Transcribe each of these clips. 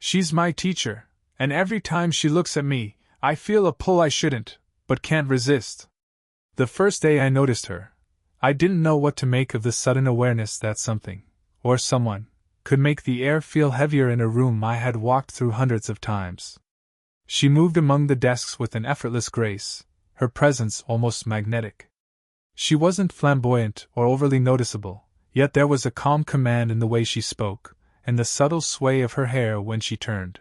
She's my teacher, and every time she looks at me, I feel a pull I shouldn't, but can't resist. The first day I noticed her, I didn't know what to make of the sudden awareness that something, or someone, could make the air feel heavier in a room I had walked through hundreds of times. She moved among the desks with an effortless grace, her presence almost magnetic. She wasn't flamboyant or overly noticeable, yet there was a calm command in the way she spoke, and the subtle sway of her hair when she turned.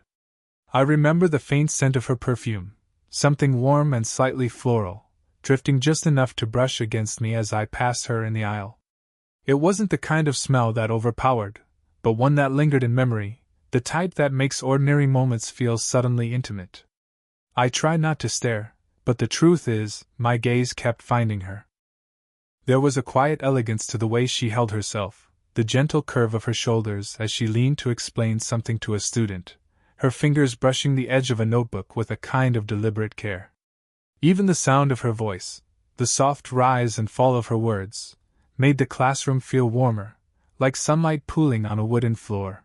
I remember the faint scent of her perfume, something warm and slightly floral, drifting just enough to brush against me as I passed her in the aisle. It wasn't the kind of smell that overpowered, but one that lingered in memory, the type that makes ordinary moments feel suddenly intimate. I tried not to stare, but the truth is, my gaze kept finding her. There was a quiet elegance to the way she held herself, the gentle curve of her shoulders as she leaned to explain something to a student, her fingers brushing the edge of a notebook with a kind of deliberate care. Even the sound of her voice, the soft rise and fall of her words, made the classroom feel warmer, like sunlight pooling on a wooden floor.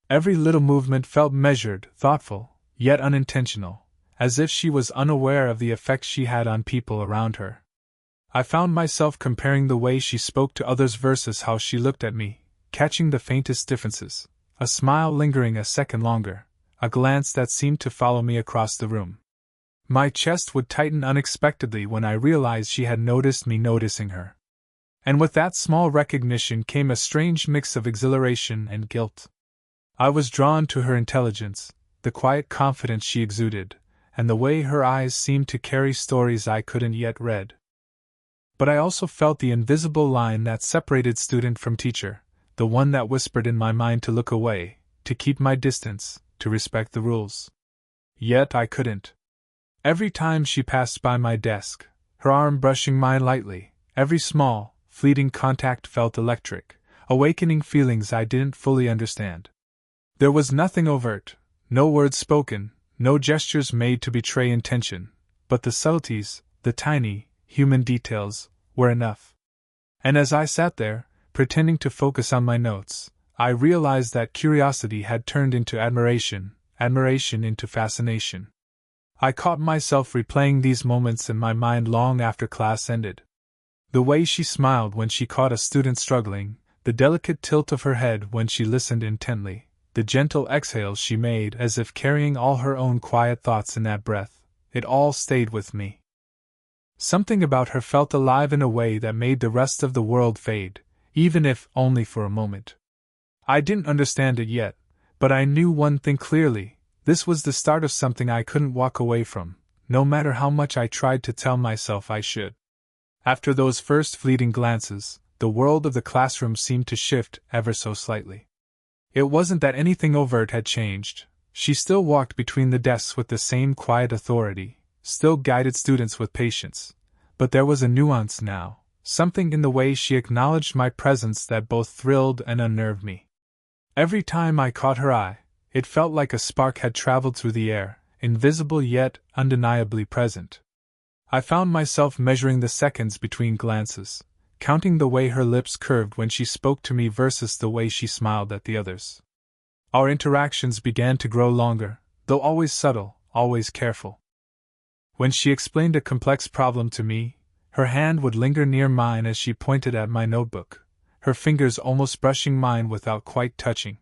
Every little movement felt measured, thoughtful, yet unintentional, as if she was unaware of the effect she had on people around her. I found myself comparing the way she spoke to others versus how she looked at me, catching the faintest differences, a smile lingering a second longer, a glance that seemed to follow me across the room. My chest would tighten unexpectedly when I realized she had noticed me noticing her. And with that small recognition came a strange mix of exhilaration and guilt. I was drawn to her intelligence, the quiet confidence she exuded, and the way her eyes seemed to carry stories I couldn't yet read. But I also felt the invisible line that separated student from teacher, the one that whispered in my mind to look away, to keep my distance, to respect the rules. Yet I couldn't. Every time she passed by my desk, her arm brushing mine lightly, every small, fleeting contact felt electric, awakening feelings I didn't fully understand. There was nothing overt, no words spoken, no gestures made to betray intention, but the subtleties, the tiny, human details, were enough. And as I sat there, pretending to focus on my notes, I realized that curiosity had turned into admiration, admiration into fascination. I caught myself replaying these moments in my mind long after class ended. The way she smiled when she caught a student struggling, the delicate tilt of her head when she listened intently, the gentle exhales she made as if carrying all her own quiet thoughts in that breath, it all stayed with me. Something about her felt alive in a way that made the rest of the world fade, even if only for a moment. I didn't understand it yet, but I knew one thing clearly: this was the start of something I couldn't walk away from, no matter how much I tried to tell myself I should. After those first fleeting glances, the world of the classroom seemed to shift ever so slightly. It wasn't that anything overt had changed. She still walked between the desks with the same quiet authority, still guided students with patience, but there was a nuance now, something in the way she acknowledged my presence that both thrilled and unnerved me. Every time I caught her eye, it felt like a spark had traveled through the air, invisible yet undeniably present. I found myself measuring the seconds between glances, counting the way her lips curved when she spoke to me versus the way she smiled at the others. Our interactions began to grow longer, though always subtle, always careful. When she explained a complex problem to me, her hand would linger near mine as she pointed at my notebook, her fingers almost brushing mine without quite touching.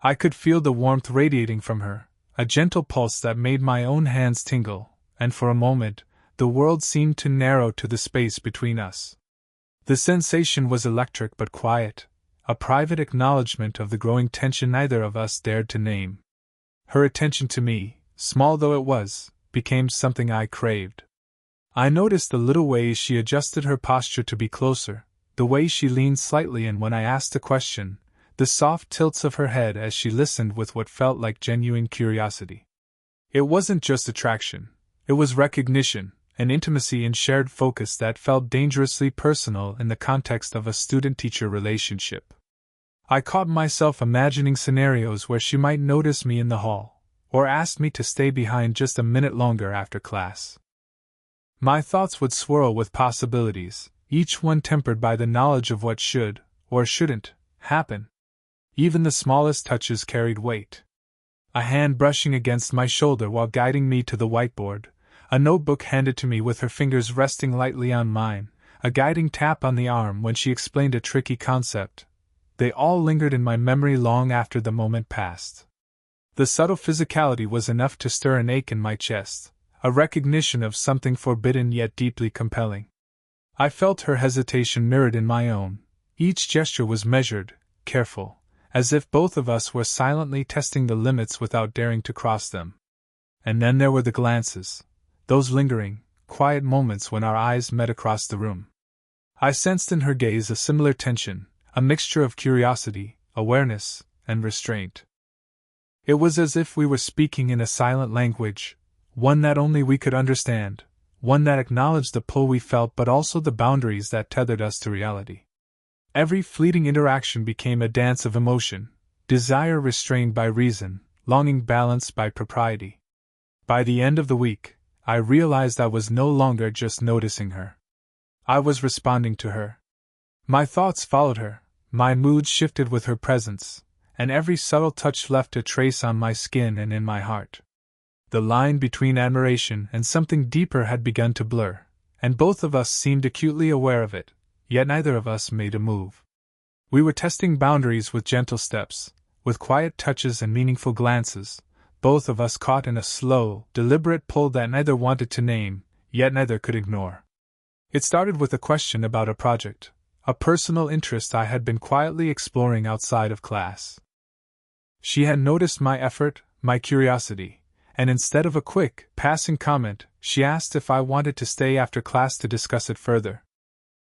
I could feel the warmth radiating from her, a gentle pulse that made my own hands tingle, and for a moment, the world seemed to narrow to the space between us. The sensation was electric but quiet, a private acknowledgement of the growing tension neither of us dared to name. Her attention to me, small though it was, became something I craved. I noticed the little ways she adjusted her posture to be closer, the way she leaned slightly in when I asked a question, the soft tilts of her head as she listened with what felt like genuine curiosity. It wasn't just attraction, it was recognition, an intimacy and shared focus that felt dangerously personal in the context of a student-teacher relationship. I caught myself imagining scenarios where she might notice me in the hall, or ask me to stay behind just a minute longer after class. My thoughts would swirl with possibilities, each one tempered by the knowledge of what should, or shouldn't, happen. Even the smallest touches carried weight. a hand brushing against my shoulder while guiding me to the whiteboard, a notebook handed to me with her fingers resting lightly on mine, a guiding tap on the arm when she explained a tricky concept. They all lingered in my memory long after the moment passed. The subtle physicality was enough to stir an ache in my chest, a recognition of something forbidden yet deeply compelling. I felt her hesitation mirrored in my own. Each gesture was measured, careful, as if both of us were silently testing the limits without daring to cross them. And then there were the glances, those lingering, quiet moments when our eyes met across the room. I sensed in her gaze a similar tension, a mixture of curiosity, awareness, and restraint. It was as if we were speaking in a silent language, one that only we could understand, one that acknowledged the pull we felt but also the boundaries that tethered us to reality. Every fleeting interaction became a dance of emotion, desire restrained by reason, longing balanced by propriety. By the end of the week, I realized I was no longer just noticing her. I was responding to her. My thoughts followed her, my mood shifted with her presence, and every subtle touch left a trace on my skin and in my heart. The line between admiration and something deeper had begun to blur, and both of us seemed acutely aware of it, yet neither of us made a move. We were testing boundaries with gentle steps, with quiet touches and meaningful glances, both of us caught in a slow, deliberate pull that neither wanted to name, yet neither could ignore. It started with a question about a project, a personal interest I had been quietly exploring outside of class. She had noticed my effort, my curiosity, and instead of a quick, passing comment, she asked if I wanted to stay after class to discuss it further.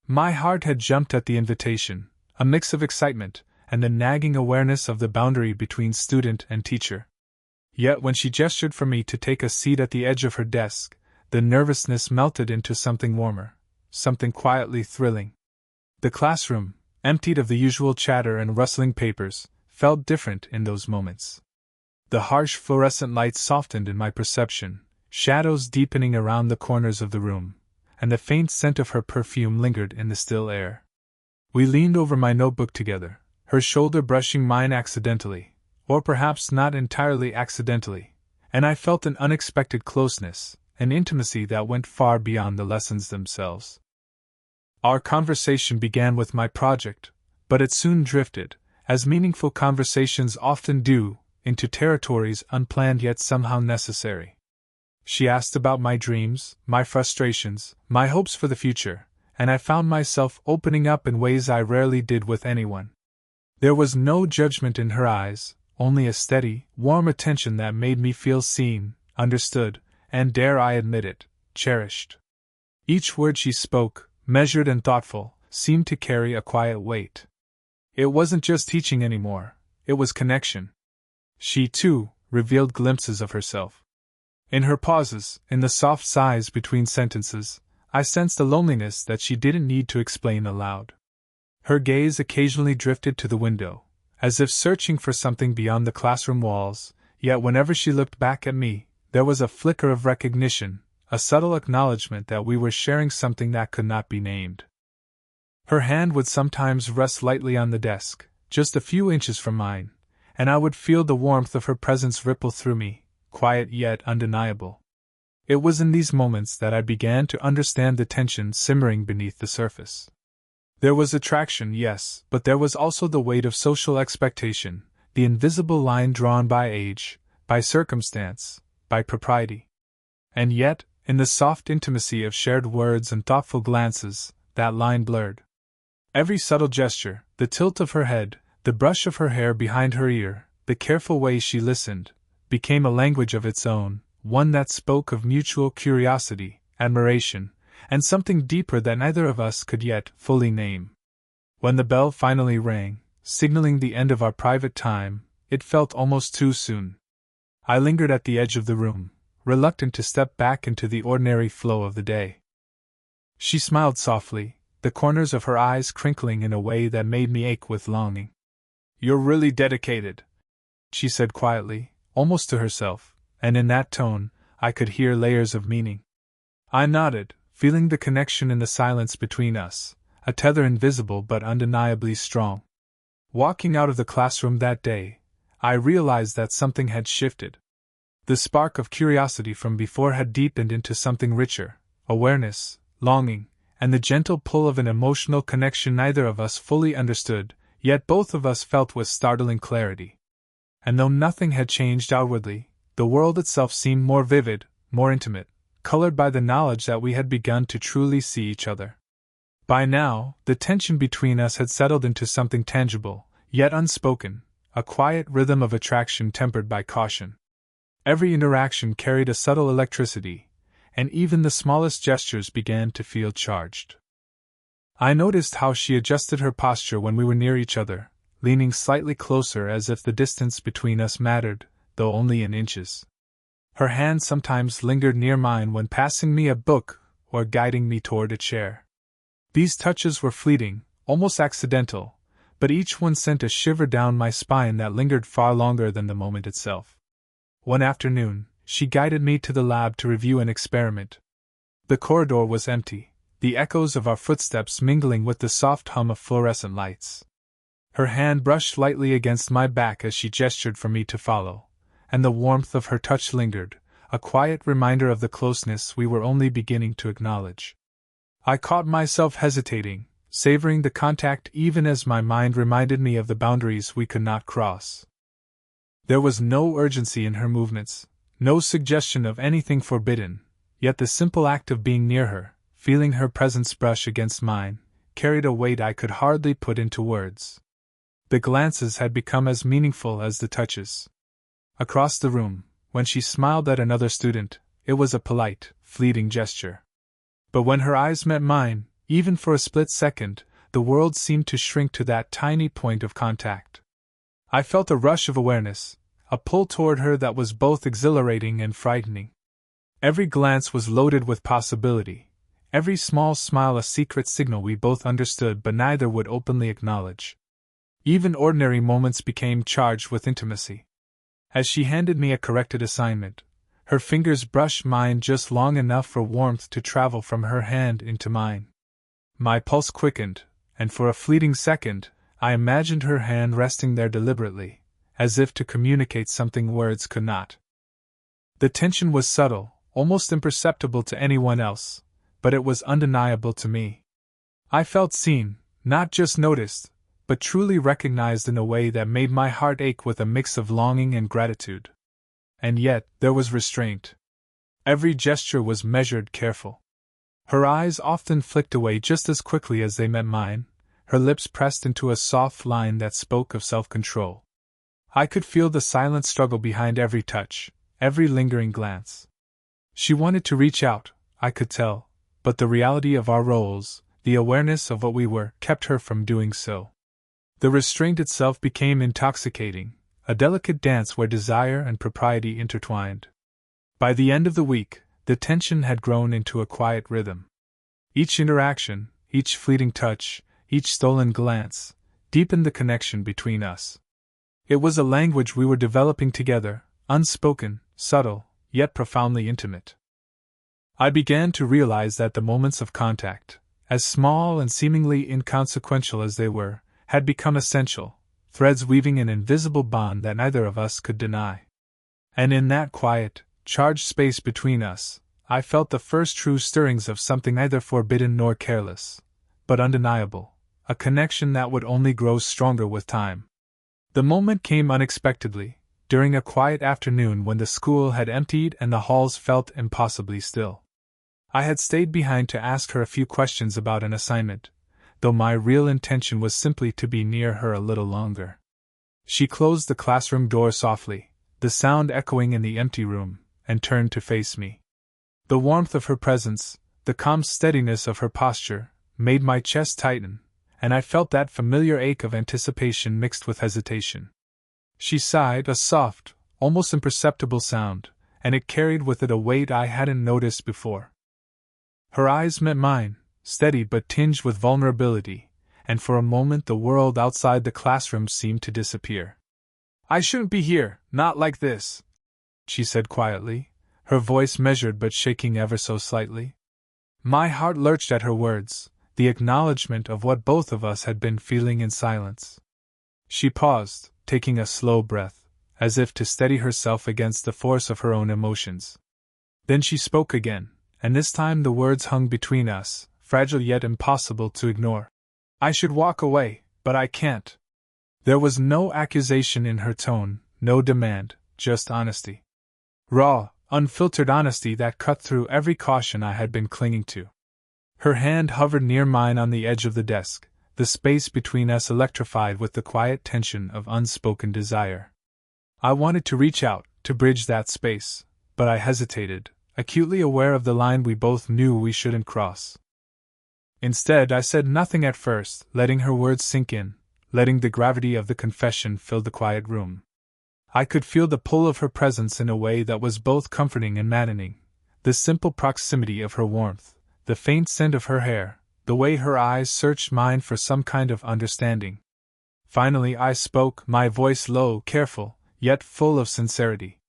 My heart had jumped at the invitation, a mix of excitement and a nagging awareness of the boundary between student and teacher. Yet when she gestured for me to take a seat at the edge of her desk, the nervousness melted into something warmer, something quietly thrilling. The classroom, emptied of the usual chatter and rustling papers, felt different in those moments. The harsh fluorescent light softened in my perception, shadows deepening around the corners of the room, and the faint scent of her perfume lingered in the still air. We leaned over my notebook together, her shoulder brushing mine accidentally, or perhaps not entirely accidentally, and I felt an unexpected closeness, an intimacy that went far beyond the lessons themselves. Our conversation began with my project, but it soon drifted, as meaningful conversations often do, into territories unplanned yet somehow necessary. She asked about my dreams, my frustrations, my hopes for the future, and I found myself opening up in ways I rarely did with anyone. There was no judgment in her eyes, only a steady, warm attention that made me feel seen, understood, and, dare I admit it, cherished. Each word she spoke, measured and thoughtful, seemed to carry a quiet weight. It wasn't just teaching anymore, it was connection. She, too, revealed glimpses of herself. In her pauses, in the soft sighs between sentences, I sensed a loneliness that she didn't need to explain aloud. Her gaze occasionally drifted to the window, as if searching for something beyond the classroom walls, yet whenever she looked back at me, there was a flicker of recognition, a subtle acknowledgement that we were sharing something that could not be named. Her hand would sometimes rest lightly on the desk, just a few inches from mine, and I would feel the warmth of her presence ripple through me, quiet yet undeniable. It was in these moments that I began to understand the tension simmering beneath the surface. There was attraction, yes, but there was also the weight of social expectation, the invisible line drawn by age, by circumstance, by propriety. And yet, in the soft intimacy of shared words and thoughtful glances, that line blurred. Every subtle gesture, the tilt of her head, the brush of her hair behind her ear, the careful way she listened, became a language of its own, one that spoke of mutual curiosity, admiration, and something deeper that neither of us could yet fully name. When the bell finally rang, signaling the end of our private time, it felt almost too soon. I lingered at the edge of the room, reluctant to step back into the ordinary flow of the day. She smiled softly, the corners of her eyes crinkling in a way that made me ache with longing. "You're really dedicated," she said quietly, almost to herself, and in that tone, I could hear layers of meaning. I nodded, feeling the connection in the silence between us, a tether invisible but undeniably strong. Walking out of the classroom that day, I realized that something had shifted. The spark of curiosity from before had deepened into something richer: awareness, longing, and the gentle pull of an emotional connection neither of us fully understood, yet both of us felt with startling clarity. And though nothing had changed outwardly, the world itself seemed more vivid, more intimate, colored by the knowledge that we had begun to truly see each other. By now, the tension between us had settled into something tangible, yet unspoken, a quiet rhythm of attraction tempered by caution. Every interaction carried a subtle electricity, and even the smallest gestures began to feel charged. I noticed how she adjusted her posture when we were near each other, leaning slightly closer as if the distance between us mattered, though only in inches. Her hand sometimes lingered near mine when passing me a book or guiding me toward a chair. These touches were fleeting, almost accidental, but each one sent a shiver down my spine that lingered far longer than the moment itself. One afternoon, she guided me to the lab to review an experiment. The corridor was empty, the echoes of our footsteps mingling with the soft hum of fluorescent lights. Her hand brushed lightly against my back as she gestured for me to follow, and the warmth of her touch lingered, a quiet reminder of the closeness we were only beginning to acknowledge. I caught myself hesitating, savoring the contact even as my mind reminded me of the boundaries we could not cross. There was no urgency in her movements, no suggestion of anything forbidden, yet the simple act of being near her, feeling her presence brush against mine, carried a weight I could hardly put into words. The glances had become as meaningful as the touches. Across the room, when she smiled at another student, it was a polite, fleeting gesture. But when her eyes met mine, even for a split second, the world seemed to shrink to that tiny point of contact. I felt a rush of awareness, a pull toward her that was both exhilarating and frightening. Every glance was loaded with possibility, every small smile a secret signal we both understood but neither would openly acknowledge. Even ordinary moments became charged with intimacy. As she handed me a corrected assignment, her fingers brushed mine just long enough for warmth to travel from her hand into mine. My pulse quickened, and for a fleeting second, I imagined her hand resting there deliberately, as if to communicate something words could not. The tension was subtle, almost imperceptible to anyone else, but it was undeniable to me. I felt seen, not just noticed, but truly recognized in a way that made my heart ache with a mix of longing and gratitude. And yet, there was restraint. Every gesture was measured, careful. Her eyes often flicked away just as quickly as they met mine, her lips pressed into a soft line that spoke of self-control. I could feel the silent struggle behind every touch, every lingering glance. She wanted to reach out, I could tell, but the reality of our roles, the awareness of what we were, kept her from doing so. The restraint itself became intoxicating, a delicate dance where desire and propriety intertwined. By the end of the week, the tension had grown into a quiet rhythm. Each interaction, each fleeting touch, each stolen glance, deepened the connection between us. It was a language we were developing together, unspoken, subtle, yet profoundly intimate. I began to realize that the moments of contact, as small and seemingly inconsequential as they were, had become essential, threads weaving an invisible bond that neither of us could deny. And in that quiet, charged space between us, I felt the first true stirrings of something neither forbidden nor careless, but undeniable, a connection that would only grow stronger with time. The moment came unexpectedly, during a quiet afternoon when the school had emptied and the halls felt impossibly still. I had stayed behind to ask her a few questions about an assignment, though my real intention was simply to be near her a little longer. She closed the classroom door softly, the sound echoing in the empty room, and turned to face me. The warmth of her presence, the calm steadiness of her posture, made my chest tighten, and I felt that familiar ache of anticipation mixed with hesitation. She sighed, a soft, almost imperceptible sound, and it carried with it a weight I hadn't noticed before. Her eyes met mine, steady but tinged with vulnerability, and for a moment the world outside the classroom seemed to disappear. "I shouldn't be here, not like this," she said quietly, her voice measured but shaking ever so slightly. My heart lurched at her words, the acknowledgement of what both of us had been feeling in silence. She paused, taking a slow breath, as if to steady herself against the force of her own emotions. Then she spoke again, and this time the words hung between us, fragile yet impossible to ignore. I should walk away, but I can't. There was no accusation in her tone, no demand, just honesty. Raw, unfiltered honesty that cut through every caution I had been clinging to. Her hand hovered near mine on the edge of the desk, the space between us electrified with the quiet tension of unspoken desire. I wanted to reach out, to bridge that space, but I hesitated, acutely aware of the line we both knew we shouldn't cross. Instead, I said nothing at first, letting her words sink in, letting the gravity of the confession fill the quiet room. I could feel the pull of her presence in a way that was both comforting and maddening, the simple proximity of her warmth, the faint scent of her hair, the way her eyes searched mine for some kind of understanding. Finally I spoke, my voice low, careful, yet full of sincerity.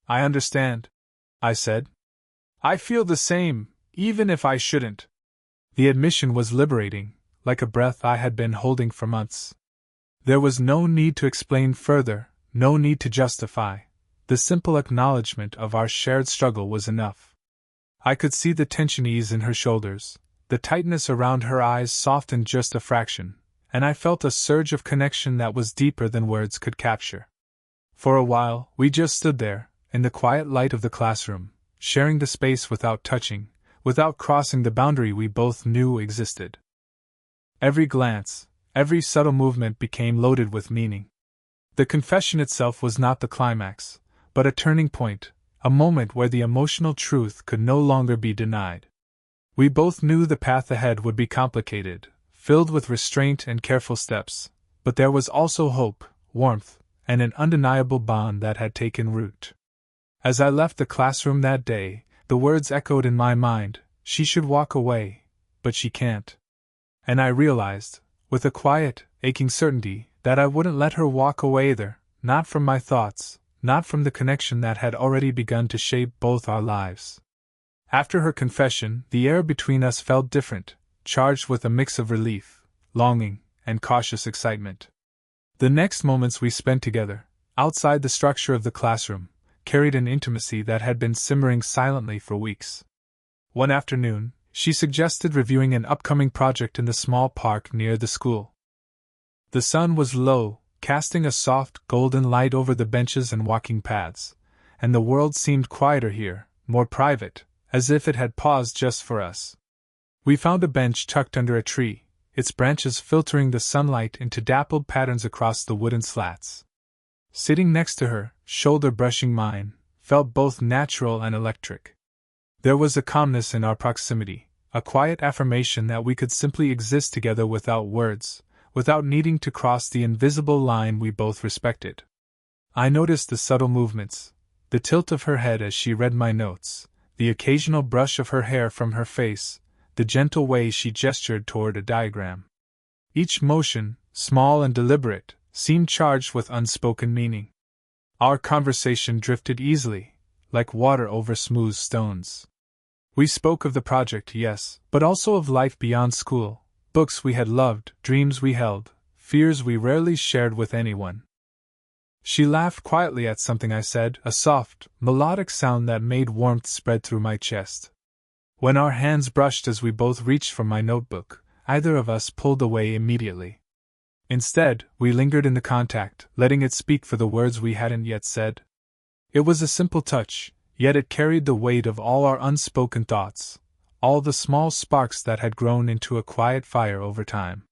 I understand, I said. I feel the same, even if I shouldn't. The admission was liberating, like a breath I had been holding for months. There was no need to explain further, no need to justify. The simple acknowledgement of our shared struggle was enough. I could see the tension ease in her shoulders, the tightness around her eyes softened just a fraction, and I felt a surge of connection that was deeper than words could capture. For a while, we just stood there, in the quiet light of the classroom, sharing the space without touching, without crossing the boundary we both knew existed. Every glance, every subtle movement became loaded with meaning. The confession itself was not the climax, but a turning point, a moment where the emotional truth could no longer be denied. We both knew the path ahead would be complicated, filled with restraint and careful steps, but there was also hope, warmth, and an undeniable bond that had taken root. As I left the classroom that day, the words echoed in my mind, she should walk away, but she can't. And I realized, with a quiet, aching certainty, that I wouldn't let her walk away either, not from my thoughts, not from the connection that had already begun to shape both our lives. After her confession, the air between us felt different, charged with a mix of relief, longing, and cautious excitement. The next moments we spent together, outside the structure of the classroom, carried an intimacy that had been simmering silently for weeks. One afternoon, she suggested reviewing an upcoming project in the small park near the school. The sun was low, casting a soft, golden light over the benches and walking paths, and the world seemed quieter here, more private, as if it had paused just for us. We found a bench tucked under a tree, its branches filtering the sunlight into dappled patterns across the wooden slats. Sitting next to her, shoulder brushing mine, felt both natural and electric. There was a calmness in our proximity, a quiet affirmation that we could simply exist together without words, without needing to cross the invisible line we both respected. I noticed the subtle movements, the tilt of her head as she read my notes, the occasional brush of her hair from her face, the gentle way she gestured toward a diagram. Each motion, small and deliberate, seemed charged with unspoken meaning. Our conversation drifted easily, like water over smooth stones. We spoke of the project, yes, but also of life beyond school, books we had loved, dreams we held, fears we rarely shared with anyone. She laughed quietly at something I said, a soft, melodic sound that made warmth spread through my chest. When our hands brushed as we both reached for my notebook, either of us pulled away immediately. Instead, we lingered in the contact, letting it speak for the words we hadn't yet said. It was a simple touch, yet it carried the weight of all our unspoken thoughts, all the small sparks that had grown into a quiet fire over time.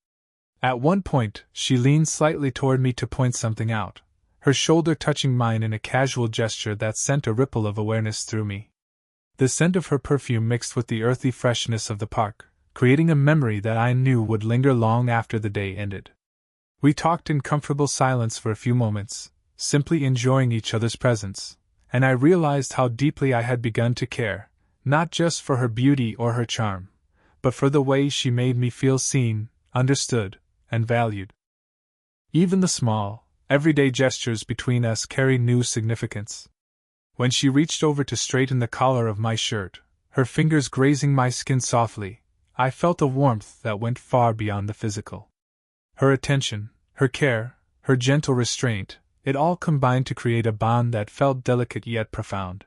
At one point, she leaned slightly toward me to point something out, her shoulder touching mine in a casual gesture that sent a ripple of awareness through me. The scent of her perfume mixed with the earthy freshness of the park, creating a memory that I knew would linger long after the day ended. We talked in comfortable silence for a few moments, simply enjoying each other's presence, and I realized how deeply I had begun to care, not just for her beauty or her charm, but for the way she made me feel seen, understood, and valued. Even the small, everyday gestures between us carried new significance. When she reached over to straighten the collar of my shirt, her fingers grazing my skin softly, I felt a warmth that went far beyond the physical. Her attention, her care, her gentle restraint, It all combined to create a bond that felt delicate yet profound.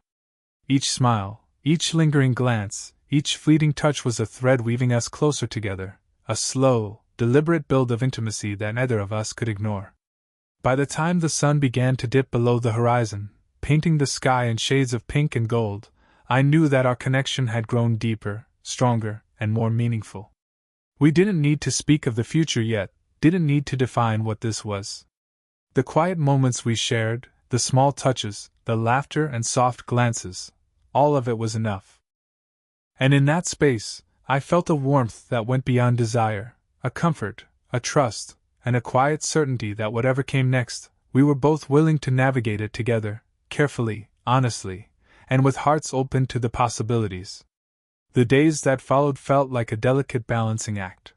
Each smile, each lingering glance, each fleeting touch was a thread weaving us closer together, a slow, deliberate build of intimacy that neither of us could ignore. By the time the sun began to dip below the horizon, painting the sky in shades of pink and gold, I knew that our connection had grown deeper, stronger, and more meaningful. We didn't need to speak of the future yet, didn't need to define what this was. The quiet moments we shared, the small touches, the laughter and soft glances, all of it was enough. And in that space, I felt a warmth that went beyond desire, a comfort, a trust, and a quiet certainty that whatever came next, we were both willing to navigate it together, carefully, honestly, and with hearts open to the possibilities. The days that followed felt like a delicate balancing act.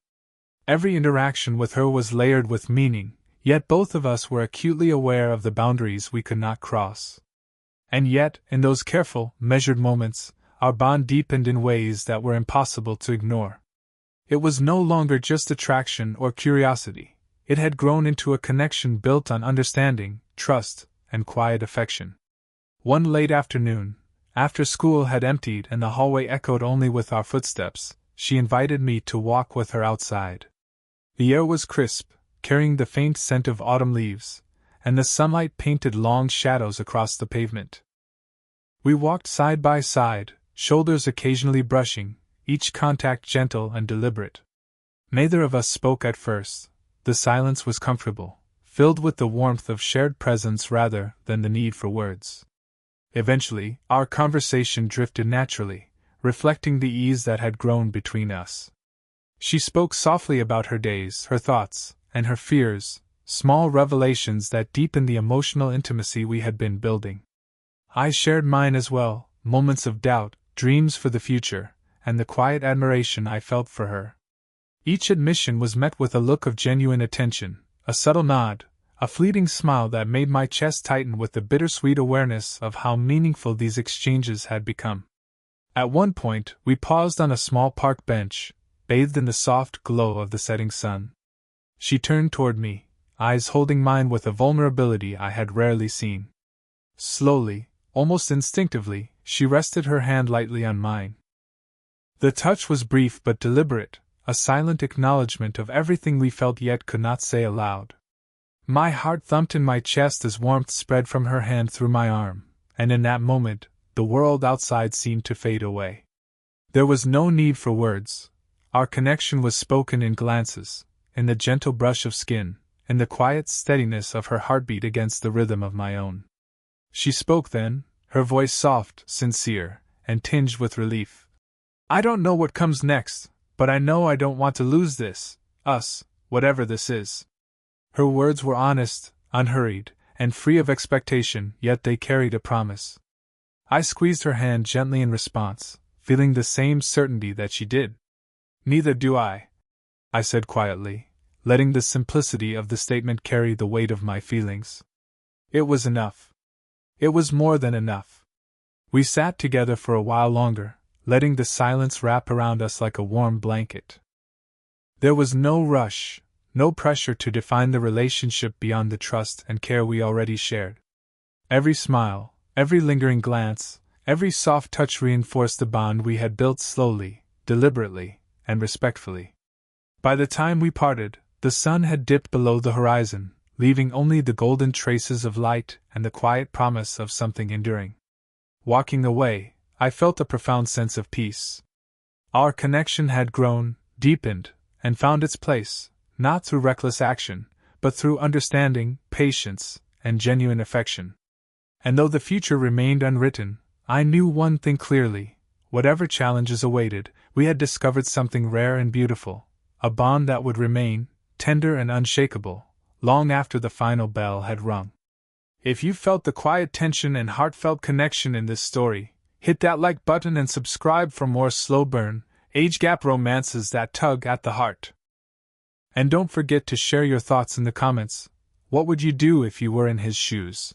Every interaction with her was layered with meaning, yet both of us were acutely aware of the boundaries we could not cross. And yet, in those careful, measured moments, our bond deepened in ways that were impossible to ignore. It was no longer just attraction or curiosity. It had grown into a connection built on understanding, trust, and quiet affection. One late afternoon, after school had emptied and the hallway echoed only with our footsteps, she invited me to walk with her outside. The air was crisp, carrying the faint scent of autumn leaves, and the sunlight painted long shadows across the pavement. We walked side by side, shoulders occasionally brushing, each contact gentle and deliberate. Neither of us spoke at first. The silence was comfortable, filled with the warmth of shared presence rather than the need for words. Eventually, our conversation drifted naturally, reflecting the ease that had grown between us. She spoke softly about her days, her thoughts, and her fears, small revelations that deepened the emotional intimacy we had been building. I shared mine as well, moments of doubt, dreams for the future, and the quiet admiration I felt for her. Each admission was met with a look of genuine attention, a subtle nod, a fleeting smile that made my chest tighten with the bittersweet awareness of how meaningful these exchanges had become. At one point, we paused on a small park bench, bathed in the soft glow of the setting sun. She turned toward me, eyes holding mine with a vulnerability I had rarely seen. Slowly, almost instinctively, she rested her hand lightly on mine. The touch was brief but deliberate, a silent acknowledgement of everything we felt yet could not say aloud. My heart thumped in my chest as warmth spread from her hand through my arm, and in that moment, the world outside seemed to fade away. There was no need for words. Our connection was spoken in glances, in the gentle brush of skin, in the quiet steadiness of her heartbeat against the rhythm of my own. She spoke then, her voice soft, sincere, and tinged with relief. "I don't know what comes next, but I know I don't want to lose this, us, whatever this is." Her words were honest, unhurried, and free of expectation, yet they carried a promise. I squeezed her hand gently in response, feeling the same certainty that she did. "Neither do I," I said quietly, letting the simplicity of the statement carry the weight of my feelings. It was enough. It was more than enough. We sat together for a while longer, letting the silence wrap around us like a warm blanket. There was no rush, no pressure to define the relationship beyond the trust and care we already shared. Every smile, every lingering glance, every soft touch reinforced the bond we had built slowly, deliberately, and respectfully. By the time we parted, the sun had dipped below the horizon, leaving only the golden traces of light and the quiet promise of something enduring. Walking away, I felt a profound sense of peace. Our connection had grown, deepened, and found its place, not through reckless action, but through understanding, patience, and genuine affection. And though the future remained unwritten, I knew one thing clearly: whatever challenges awaited, we had discovered something rare and beautiful, a bond that would remain, tender and unshakable, long after the final bell had rung. If you felt the quiet tension and heartfelt connection in this story, hit that like button and subscribe for more slow burn, age gap romances that tug at the heart. And don't forget to share your thoughts in the comments. What would you do if you were in his shoes?